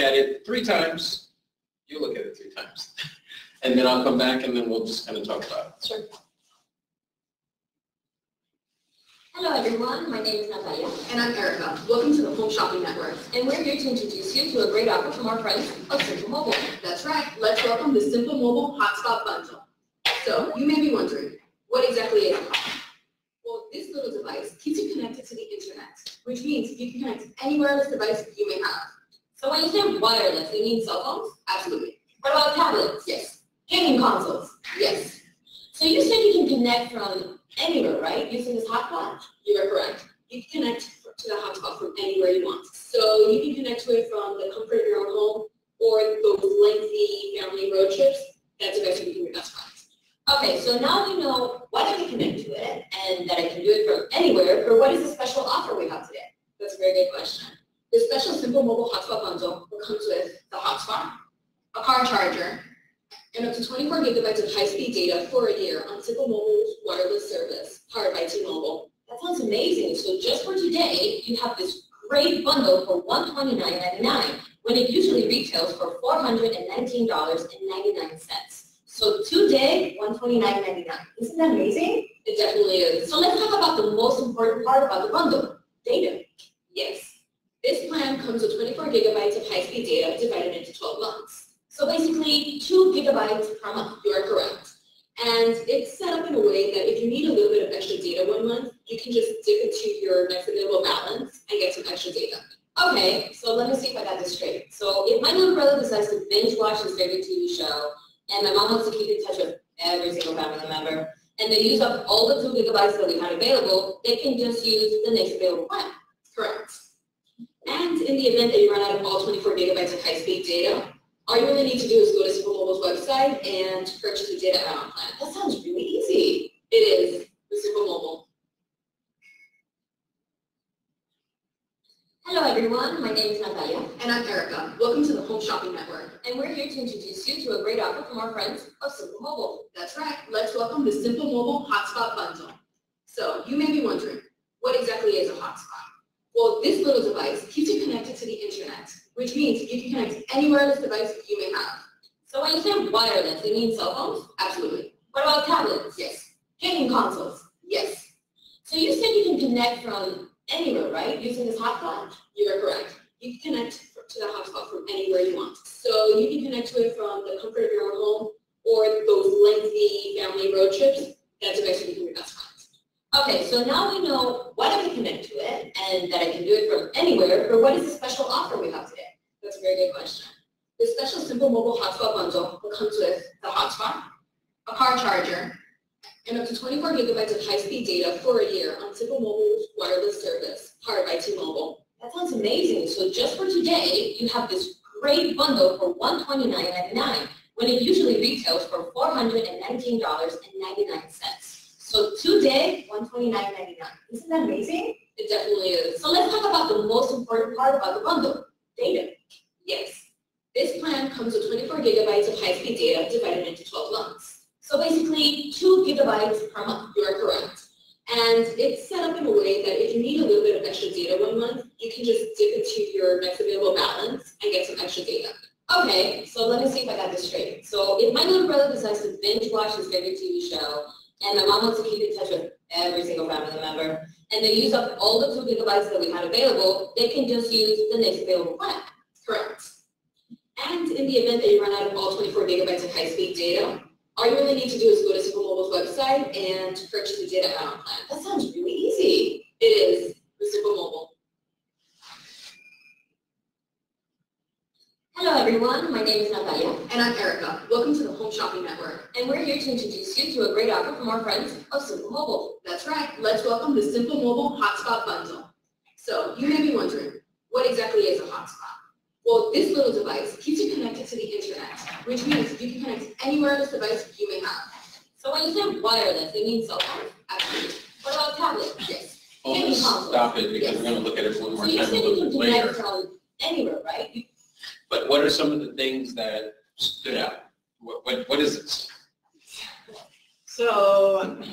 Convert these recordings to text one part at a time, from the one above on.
at it 3 times. You look at it 3 times. And then I'll come back and then we'll just kind of talk about it. Sure. Hello everyone, my name is Natalia. And I'm Erica. Welcome to the Home Shopping Network. And we're here to introduce you to a great offer from our friends of Simple Mobile. That's right. Let's welcome the Simple Mobile Hotspot Bundle. So, you may be wondering, what exactly is it? Well, this little device keeps you connected to the internet, which means you can connect any wireless device you may have. So when you say wireless, you mean cell phones? Absolutely. What about tablets? Yes. Gaming consoles? Yes. So you said you can connect from anywhere, right? Using this hotspot? You are correct. You can connect to the hotspot from anywhere you want. So you can connect to it from the comfort of your own home or those lengthy family road trips. That's the best you can do with your best friends. Okay, so now we know why I can connect to it and that I can do it from anywhere, but what is the special offer we have today? That's a very good question. The special Simple Mobile Hotspot Bundle comes with the hotspot, a car charger, and up to 24 gigabytes of high-speed data for a year on Simple Mobile's wireless service, powered by T-Mobile. That sounds amazing. So just for today, you have this great bundle for $129.99 when it usually retails for $419.99. So today, $129.99. Isn't that amazing? It definitely is. So let's talk about the most important part about the bundle, data. Yes. This plan comes with 24 gigabytes of high-speed data divided into 12 months. So basically 2 gigabytes per month. You are correct. And it's set up in a way that if you need a little bit of extra data one month, you can just dip into your next available balance and get some extra data. Okay, so let me see if I got this straight. So if my little brother decides to binge watch his favorite TV show, and my mom wants to keep in touch with every single family member, and they use up all the 2 gigabytes that we had available, they can just use the next available plan. Correct. And in the event that you run out of all 24 gigabytes of high-speed data, all you really need to do is go to Simple Mobile's website and purchase a data add-on plan. That sounds really easy. It is with Simple Mobile. Hello everyone, my name is Natalia. And I'm Erica. Welcome to the Home Shopping Network. And we're here to introduce you to a great offer from our friends of Simple Mobile. That's right. Let's welcome the Simple Mobile Hotspot Bundle. So you may be wondering, what exactly is a hotspot? Well, this little device keeps you connected to the internet, which means you can connect any wireless device you may have. So when you say wireless, you mean cell phones? Absolutely. What about tablets? Yes. Gaming consoles? Yes. So you said you can connect from anywhere, right? Using this hotspot? You are correct. You can connect to the hotspot from anywhere you want. So you can connect to it from the comfort of your own home or those lengthy family road trips. That's the best you can do with your best friends. Okay, so now we know why I can connect to it and that I can do it from anywhere, but what is the special offer we have today? That's a very good question. The special Simple Mobile Hotspot Bundle comes with the hotspot, a car charger, and up to 24 gigabytes of high-speed data for a year on Simple Mobile's wireless service, powered by T-Mobile. That sounds amazing. So just for today, you have this great bundle for $129.99 when it usually retails for $419.99. So today, $129.99. Isn't that amazing? It definitely is. So let's talk about the most important part about the bundle, data. Yes. This plan comes with 24 gigabytes of high-speed data divided into 12 months. So basically 2 gigabytes per month. You are correct. And it's set up in a way that if you need a little bit of extra data one month, you can just dip into your next available balance and get some extra data. Okay, so let me see if I got this straight. So if my little brother decides to binge watch his favorite TV show, and my mom wants to keep in touch with every single family member, and they use up all the 2 gigabytes that we had available, they can just use the next available plan. Correct. And in the event that you run out of all 24 gigabytes of high-speed data, all you really need to do is go to Simple Mobile's website and purchase a data add-on plan. That sounds really easy. It is with Simple Mobile. Hello everyone, my name is Natalia. And I'm Erica. Welcome to the Home Shopping Network. And we're here to introduce you to a great offer from our friends of Simple Mobile. That's right. Let's welcome the Simple Mobile Hotspot Bundle. So you may be wondering, what exactly is a hotspot? Well, this little device keeps you connected to the internet, which means you can connect any wireless device you may have. So when you say wireless, you mean cell phones? Absolutely. What about tablets? Yes. Well, stop it because we're going to look at it one more so time a you little said bit you can later. connect from anywhere, right? But what are some of the things that stood out? What is this? So I'm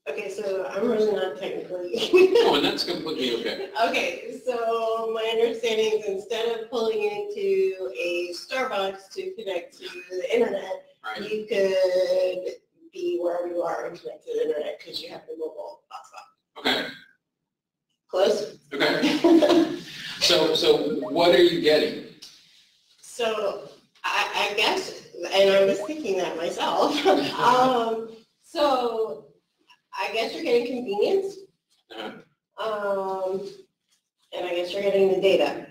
Okay, so I'm really not technically. Oh, and that's completely okay. Okay, so my understanding is instead of pulling into a Starbucks to connect to the internet, Right. you could be wherever you are and connect to the internet because you have the mobile hotspot. Okay. Close? Okay. So what are you getting? So I guess, and I was thinking that myself. So I guess you're getting convenience. Uh-huh. And I guess you're getting the data.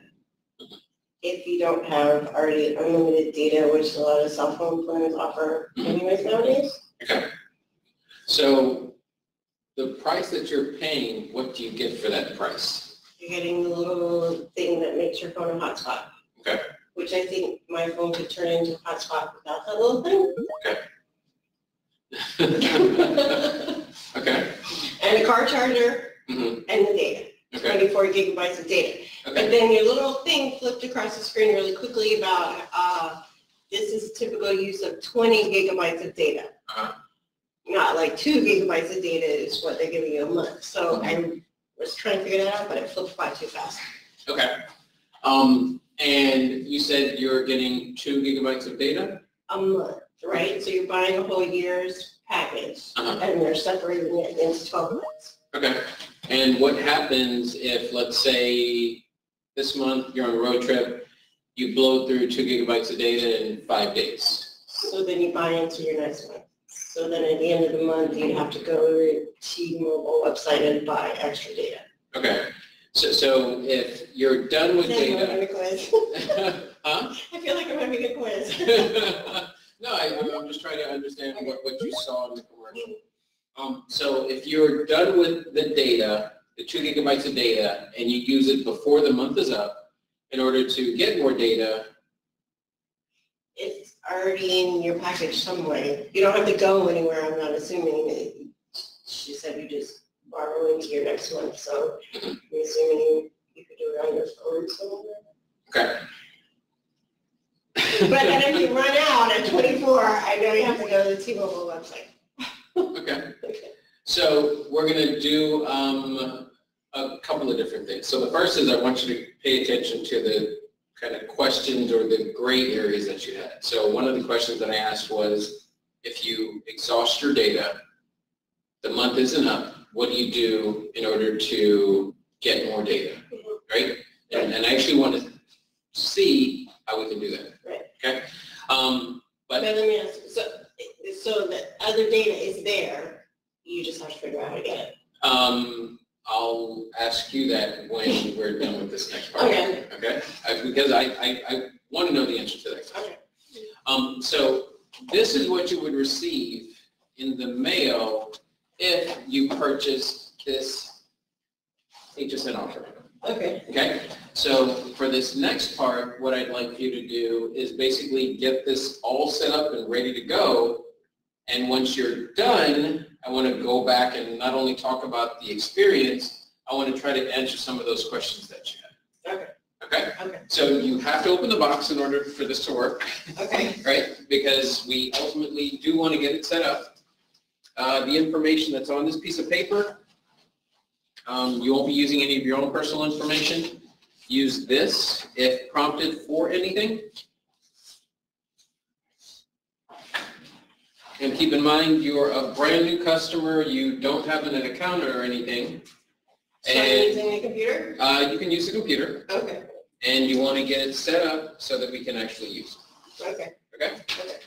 If you don't have already unlimited data, which a lot of cell phone plans offer anyways nowadays. Okay. So the price that you're paying, what do you get for that price? You're getting the little thing that makes your phone a hotspot. Okay. Which I think my phone could turn into a hotspot without that little thing. Okay. Okay. And a car charger Mm-hmm. and the data. Okay. 24 gigabytes of data. Okay. And then your little thing flipped across the screen really quickly about this is typical use of 20 gigabytes of data. Uh-huh. Not like 2 gigabytes of data is what they're giving you a month. So I was trying to figure that out, but it flipped by too fast. Okay. And you said you're getting 2 gigabytes of data? A month, right? So you're buying a whole year's package, Uh-huh. and they're separating it into 12 months. Okay. And what happens if, let's say, this month you're on a road trip, you blow through 2 gigabytes of data in 5 days? So then you buy into your next month. So then at the end of the month, you'd have to go to the T-Mobile website and buy extra data. Okay. So if you're done with I'm data... having a quiz. Huh? I feel like I'm having a quiz. No, I'm just trying to understand what you saw in the commercial. So if you're done with the data, the 2 gigabytes of data, and you use it before the month is up, in order to get more data, It's already in your package some way. You don't have to go anywhere, I'm not assuming. She said you just borrow into your next month, so I'm assuming you could do it on your phone somewhere. okay. But then if you run out at 24, I know you have to go to the T-Mobile website. Okay. So we're going to do a couple of different things. So the first is I want you to pay attention to the kind of questions or the gray areas that you had. So one of the questions that I asked was, if you exhaust your data, the month isn't up, what do you do in order to get more data, right? And I actually want to see how we can do that. Right. Okay. But let me ask you, so the other data is there, you just have to figure out how to get it. I'll ask you that when we're done with this next part. Okay. Okay? Because I want to know the answer to that question. Okay. So this is what you would receive in the mail if you purchase this HSN offer. Okay. Okay? So for this next part, what I'd like you to do is basically get this all set up and ready to go. And once you're done, I want to go back and not only talk about the experience, I want to try to answer some of those questions that you had. Okay. Okay? Okay. So you have to open the box in order for this to work. Okay. Right? Because we ultimately do want to get it set up. The information that's on this piece of paper, you won't be using any of your own personal information. Use this if prompted for anything. And keep in mind, you're a brand new customer. You don't have an account or anything. So I'm using a computer? You can use the computer. Okay. And you want to get it set up so that we can actually use it. Okay. Okay? Okay.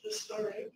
That's all right.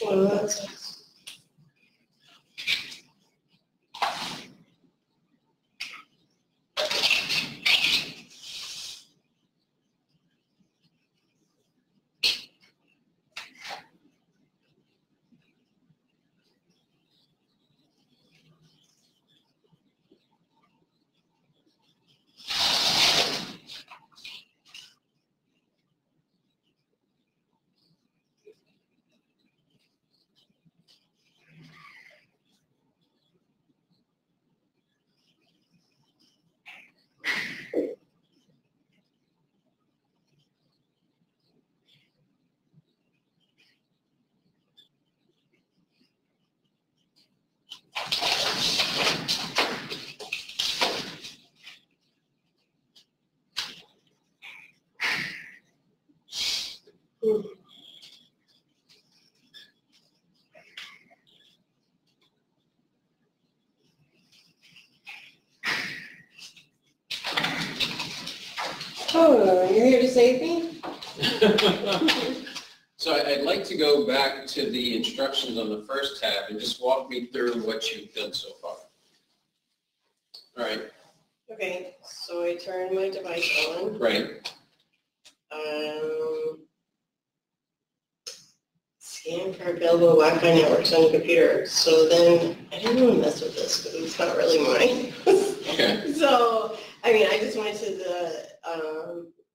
Well, that's Oh, you're here to save me? So I'd like to go back to the instructions on the first tab and just walk me through what you've done so far. All right. Okay, so I turn my device on. Right. Scan for available Wi-Fi networks on your computer. So then, I didn't want to mess with this because it's not really mine. Okay. So, I mean, I just went to the,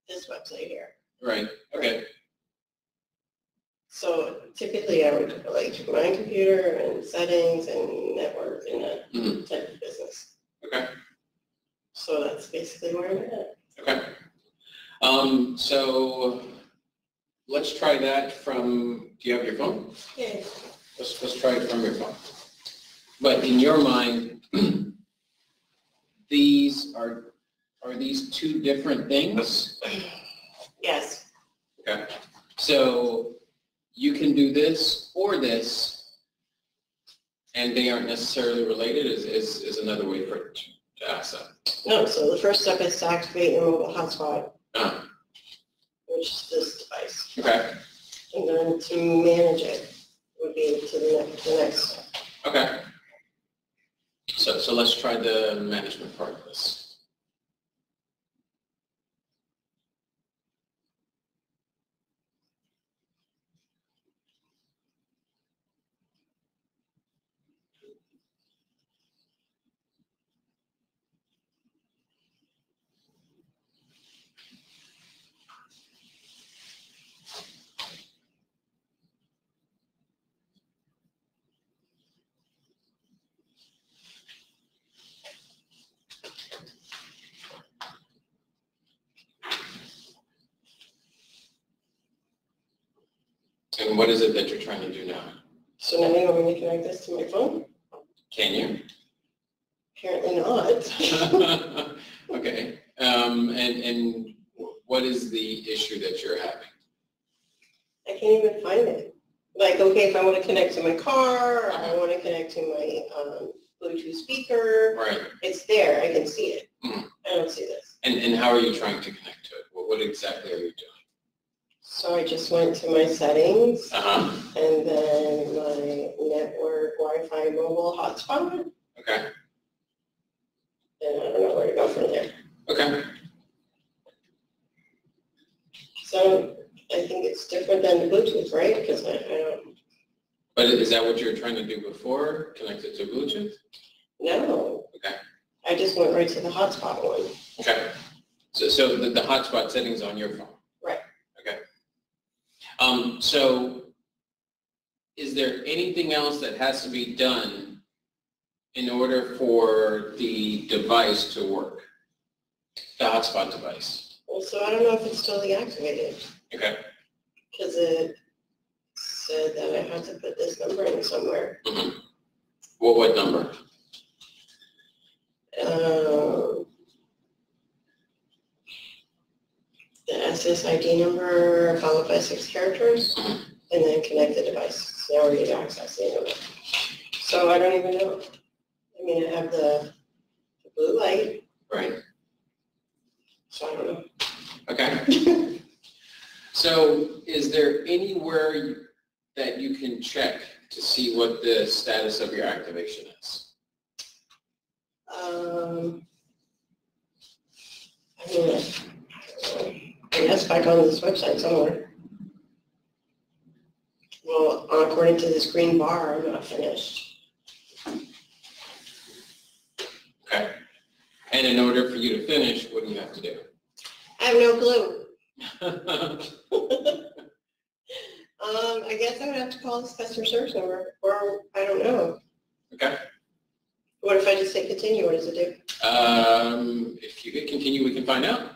this website here. Right. Okay. So typically I would go like to my computer and settings and network and that type of business. Okay. So that's basically where I'm at. Okay. So let's try that from, do you have your phone? Yeah. Let's try it from your phone. But in your mind, these are these two different things? Yes. Okay. So you can do this or this, and they aren't necessarily related is another way for to ask that. No, so the first step is to activate your mobile hotspot, Ah, which is this device. okay. And then to manage it would be to the next step. Okay. So let's try the management part of this. And what is it that you're trying to do now? So now you want me to connect this to my phone? Can you? Apparently not. Okay. And what is the issue that you're having? I can't even find it. Like, okay, if I want to connect to my car, or I want to connect to my Bluetooth speaker, Right. it's there. I can see it. Mhm. I don't see this. And how are you trying to connect to it? What exactly are you doing? So I just went to my settings, Uh-huh. and then my network Wi-Fi mobile hotspot, Okay. and I don't know where to go from there. Okay. So I think it's different than the Bluetooth, right? Because I don't But is that what you were trying to do before, connected to Bluetooth? know. Okay. I just went right to the hotspot one. Okay. So the hotspot settings on your phone? Right. Okay. So is there anything else that has to be done in order for the device to work? The hotspot device? Well, so I don't know if it's totally activated Okay. because it said that I had to put this number in somewhere. Mm-hmm. What number? The SSID number followed by 6 characters, and then connect the device. So I already have access to the internet. So I don't even know. I mean, I have the blue light, Right. so I don't know. Okay. So is there anywhere that you can check to see what the status of your activation is? I mean, I guess back on this website somewhere. Well, according to this green bar, I'm not finished. Okay. And in order for you to finish, what do you have to do? I have no clue. I guess I would have to call this customer service number, or I don't know. Okay. What if I just say continue? What does it do? If you could continue, we can find out.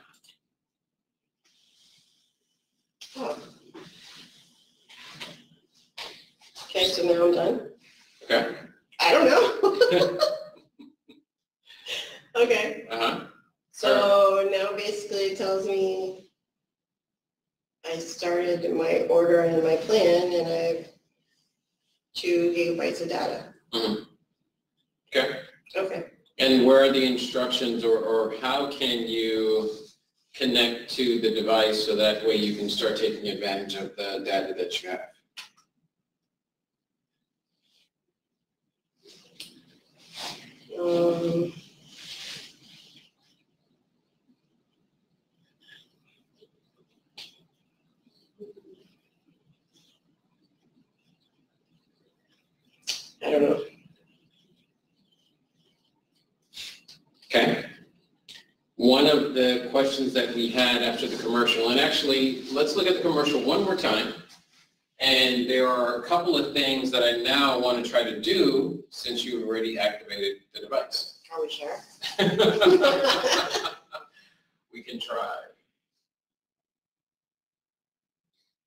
Oh. Okay, so now I'm done. Okay. I don't know. Okay. Uh-huh. So now basically it tells me I started my order and my plan, and I have 2 gigabytes of data. Mm-hmm. Okay. Okay. And where are the instructions, or how can you connect to the device so that way you can start taking advantage of the data that you have. I don't know. Okay. One of the questions that we had after the commercial, and actually, let's look at the commercial one more time. And there are a couple of things that I now want to try to do since you've already activated the device. Are we sure? We can try.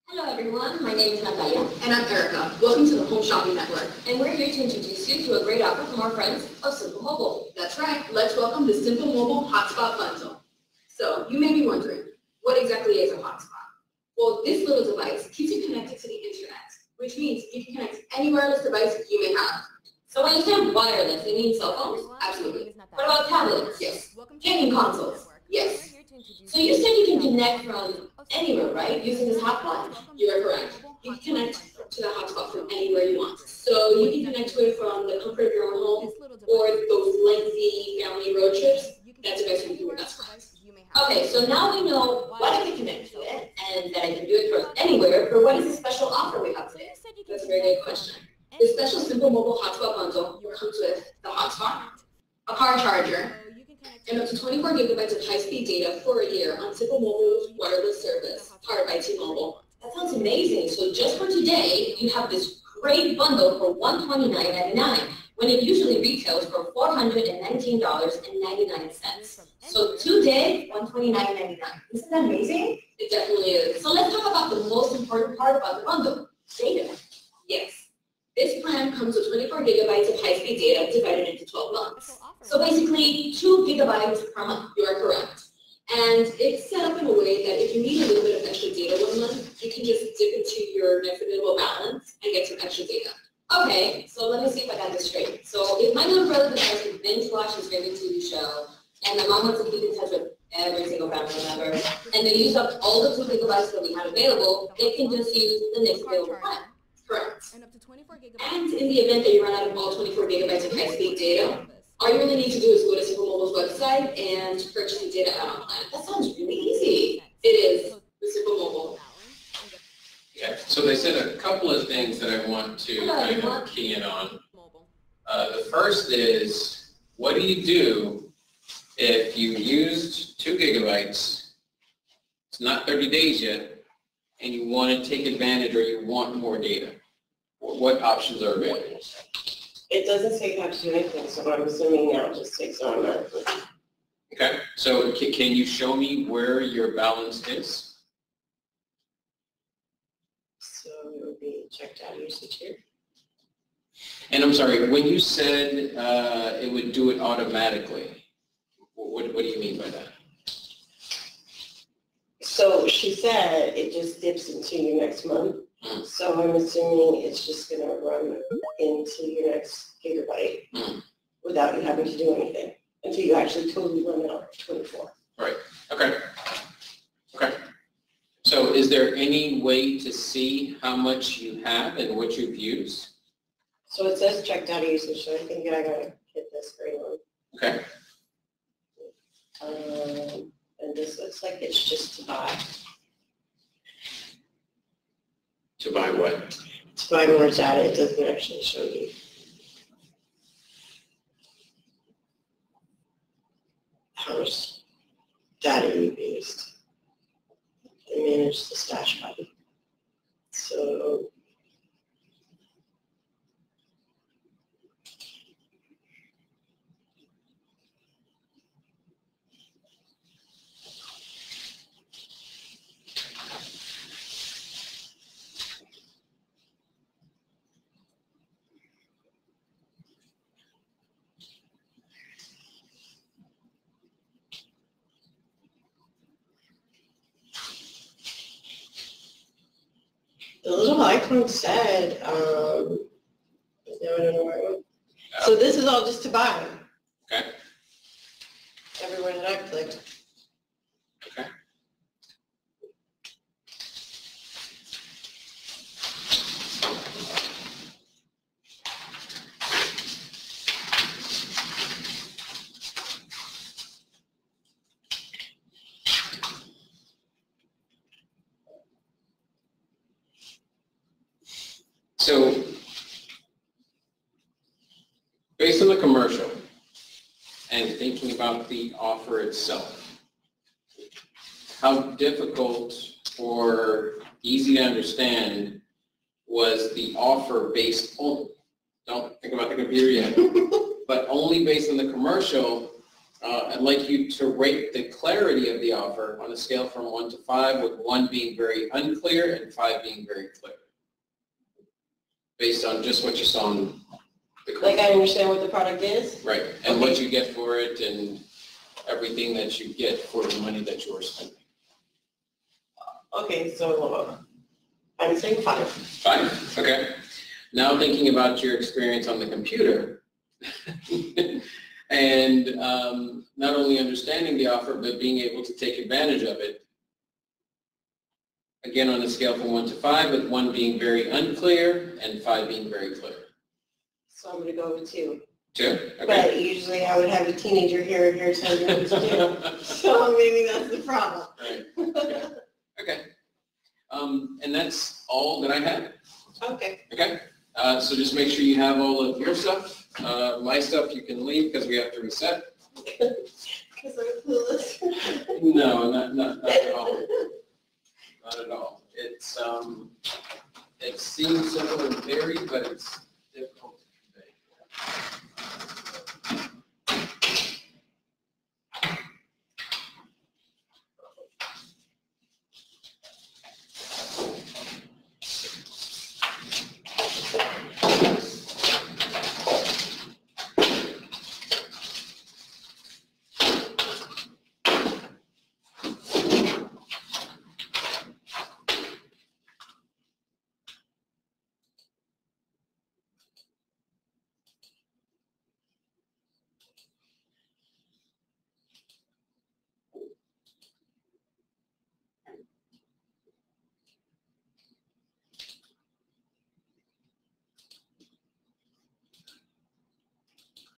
Hello everyone, my name is Natalia. And I'm Erica. Welcome to the Home Shopping Network. And we're here to introduce you to a great offer from our friends of Simple Mobile. That's right. Let's welcome the Simple Mobile Hotspot Bundle. So you may be wondering, what exactly is a hotspot? Well, this little device keeps you connected to the internet, which means you can connect any wireless device you may have. So when you say wireless, you mean cell phones? Absolutely. What about tablets? Yes. Gaming consoles? Yes. So you said you can connect from anywhere, right? Using this hotspot? You are correct. You can connect to the hotspot from anywhere you want. So you can connect to it from the comfort of your own home or those lengthy family road trips. That's the best way to do it. That's correct. Okay, so now we know what I can connect to it and that I can do it from anywhere, but what is the special offer we have today? That's a very good question. The special Simple Mobile Hotspot Bundle comes with the hotspot, a car charger, and up to 24 gigabytes of high-speed data for a year on Simple Mobile's wireless service, powered by T-Mobile. That sounds amazing. So just for today, you have this great bundle for $129.99 when it usually retails for $419.99. So today, $129.99. Isn't that amazing? It definitely is. So let's talk about the most important part about the bundle, data. Yes. This plan comes with 24 gigabytes of high-speed data divided into 12 months. So basically 2 gigabytes per month. You are correct. And it's set up in a way that if you need a little bit of extra data one month, you can just dip into your next available balance and get some extra data. Okay, so let me see if I got this straight. So if my little brother decides to binge watch his favorite TV show, and my mom wants to keep in touch with every single family member, and they use up all the 2 gigabytes that we have available, they can just use the next available plan. Correct. And up to 24 gigabytes. And in the event that you run out of all 24 gigabytes of high-speed data, all you really need to do is go to Simple Mobile's website and purchase the data add-on plan. That sounds really easy. It is with Simple Mobile. Okay, so they said a couple of things that I want to kind of key in on. The first is, what do you do if you used 2 gigabytes, it's not 30 days yet, and you want to take advantage or you want more data? What options are available? It doesn't say you have to do anything, so I'm assuming now it just takes automatically. Okay, so can you show me where your balance is? So it would be checked out usage here. And I'm sorry, when you said it would do it automatically, what do you mean by that? So she said it just dips into your next month. So I'm assuming it's just going to run into your next gigabyte without you having to do anything until you actually totally run out of 24. Right, okay. Okay. So is there any way to see how much you have and what you've used? So it says checked out usage, so I think I got to hit this green one. Okay. And this looks like it's just to buy. To buy what? To buy more data, it doesn't actually show you. How much data you've used. They manage the stash button. So the little icon said, no, I don't know where it went. So this is all just to buy. Okay. Everywhere that I've clicked. Okay. again, thinking about the offer itself, how difficult or easy to understand was the offer based only, don't think about the computer yet, but only based on the commercial. I'd like you to rate the clarity of the offer on a scale from 1 to 5, with 1 being very unclear and 5 being very clear, based on just what you saw in the commercial. Like I understand what the product is? Right, and what you get for it and everything that you get for the money that you are spending. Okay, so I'm saying 5. 5, okay. Now thinking about your experience on the computer, and not only understanding the offer, but being able to take advantage of it. Again, on a scale from 1 to 5, with 1 being very unclear and 5 being very clear. So I'm gonna go with 2. 2, okay. But usually I would have a teenager here, here's how you do. So maybe that's the problem. Right. Okay. And that's all that I had. Okay. Okay. So just make sure you have all of your stuff. My stuff you can leave because we have to reset. Because I'm clueless. No, not at all. Not at all. It's it seems simple in theory, but it's difficult to convey.